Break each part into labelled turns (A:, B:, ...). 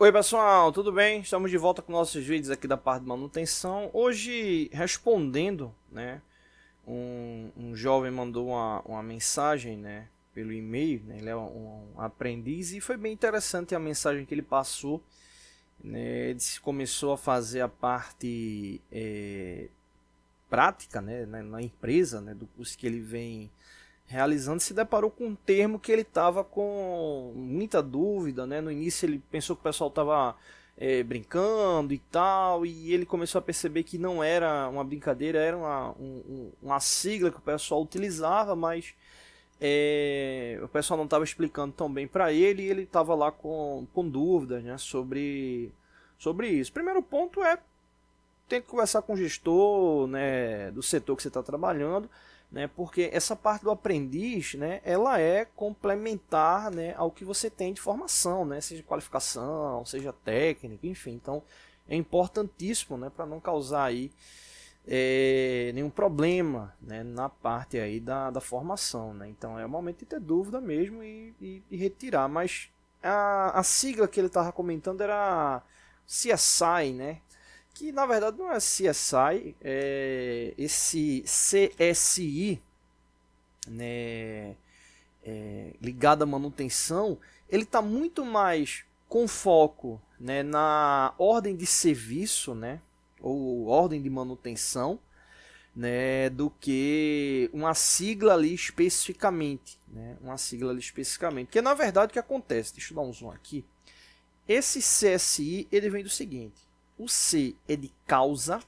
A: Oi pessoal, tudo bem? Estamos de volta com nossos vídeos aqui da parte de manutenção. Hoje respondendo, né? Um jovem mandou uma mensagem, né? Pelo e-mail, né? Ele é um aprendiz e foi bem interessante a mensagem que ele passou, né? Ele começou a fazer a parte prática, né? Na empresa, né? Do curso que ele vem realizando, se deparou com um termo que ele estava com muita dúvida, né? No início ele pensou que o pessoal estava brincando e tal, e ele começou a perceber que não era uma brincadeira, era uma sigla que o pessoal utilizava, mas o pessoal não estava explicando tão bem para ele, e ele estava lá com dúvidas, né? Sobre isso. Primeiro ponto é tem que conversar com o gestor, né, do setor que você está trabalhando, né, porque essa parte do aprendiz, né, ela é complementar, né, ao que você tem de formação, né, seja qualificação, seja técnica, enfim. Então é importantíssimo, né, para não causar aí nenhum problema, né, na parte aí da formação, né. Então é o momento de ter dúvida mesmo e retirar. Mas a sigla que ele estava comentando era CSI, né, que na verdade não é CSI, esse CSI, né, ligado à manutenção, ele está muito mais com foco, né, na ordem de serviço, né, ou ordem de manutenção, né, do que uma sigla ali especificamente, né, uma sigla ali especificamente. Porque na verdade o que acontece, deixa eu dar um zoom aqui, esse CSI ele vem do seguinte: o C é de causa,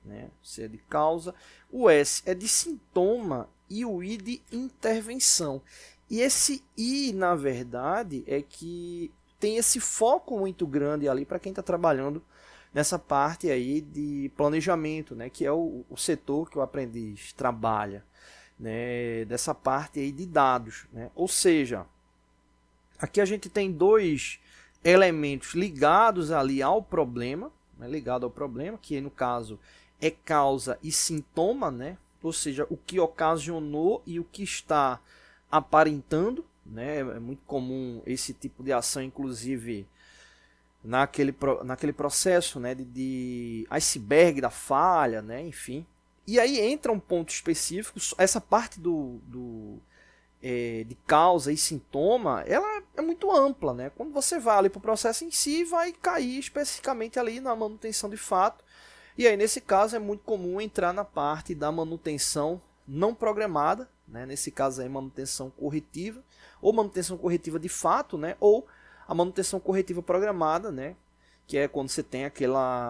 A: né? O C é de causa, o S é de sintoma e o I de intervenção. E esse I, na verdade, é que tem esse foco muito grande ali para quem está trabalhando nessa parte aí de planejamento, né? Que é o setor que o aprendiz trabalha, né? Dessa parte aí de dados, né? Ou seja, aqui a gente tem dois elementos ligados ali ao problema, né, ligado ao problema, que no caso é causa e sintoma, né, ou seja, o que ocasionou e o que está aparentando, né, é muito comum esse tipo de ação, inclusive naquele processo, né, de iceberg da falha, né, enfim. E aí entra um ponto específico, essa parte de causa e sintoma, ela é muito ampla, né? Quando você vai ali para o processo em si, vai cair especificamente ali na manutenção de fato. E aí, nesse caso, é muito comum entrar na parte da manutenção não programada, né? Nesse caso aí, manutenção corretiva, ou manutenção corretiva de fato, né? Ou a manutenção corretiva programada, né? Que é quando você tem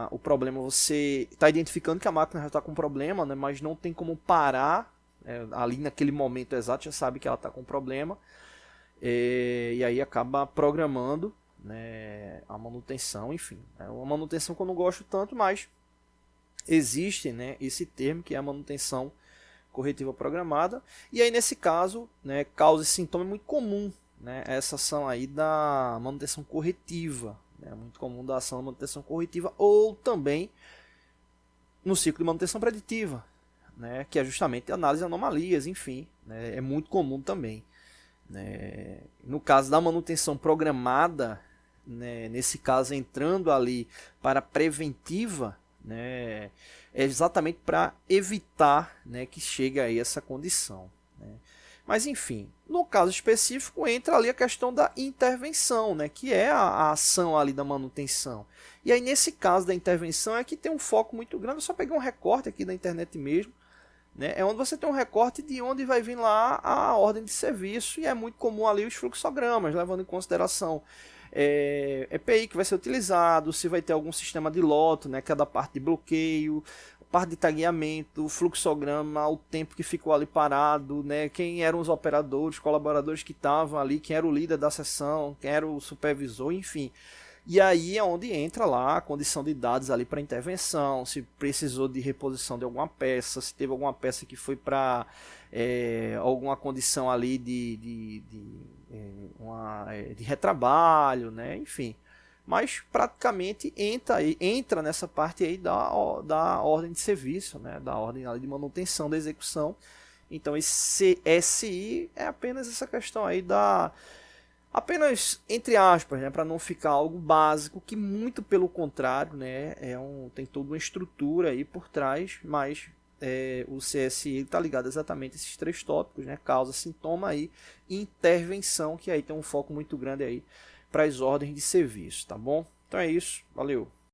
A: o problema, você está identificando que a máquina já está com problema, né? Mas não tem como parar ali naquele momento exato, já sabe que ela está com problema, e aí acaba programando, né, a manutenção, enfim. É uma manutenção que eu não gosto tanto, mas existe, né, esse termo que é a manutenção corretiva programada. E aí nesse caso, né, causa e sintoma é muito comum, né, essa ação aí da manutenção corretiva, né, muito comum da ação da manutenção corretiva, ou também no ciclo de manutenção preditiva, né, que é justamente a análise de anomalias, enfim, né, é muito comum também, né. No caso da manutenção programada, né, nesse caso entrando ali para preventiva, né, é exatamente para evitar, né, que chegue a essa condição, né. Mas enfim, no caso específico entra ali a questão da intervenção, né, que é a ação ali da manutenção. E aí nesse caso da intervenção é que tem um foco muito grande. Eu só peguei um recorte aqui da internet mesmo, né, é onde você tem um recorte de onde vai vir lá a ordem de serviço, e é muito comum ali os fluxogramas, levando em consideração EPI que vai ser utilizado, se vai ter algum sistema de loto, né, que é da parte de bloqueio, parte de tagueamento, o fluxograma, o tempo que ficou ali parado, né, quem eram os operadores, colaboradores que estavam ali, quem era o líder da sessão, quem era o supervisor, enfim. E aí é onde entra lá a condição de dados ali para intervenção, se precisou de reposição de alguma peça, se teve alguma peça que foi para alguma condição ali de retrabalho, né? Enfim. Mas praticamente entra nessa parte aí da ordem de serviço, né? Da ordem ali de manutenção da execução. Então esse SI é apenas essa questão aí Apenas entre aspas, né, para não ficar algo básico, que muito pelo contrário, né, tem toda uma estrutura aí por trás, mas o CSI está ligado exatamente a esses três tópicos, né, causa, sintoma aí, e intervenção, que aí tem um foco muito grande aí para as ordens de serviço, tá bom? Então é isso, valeu!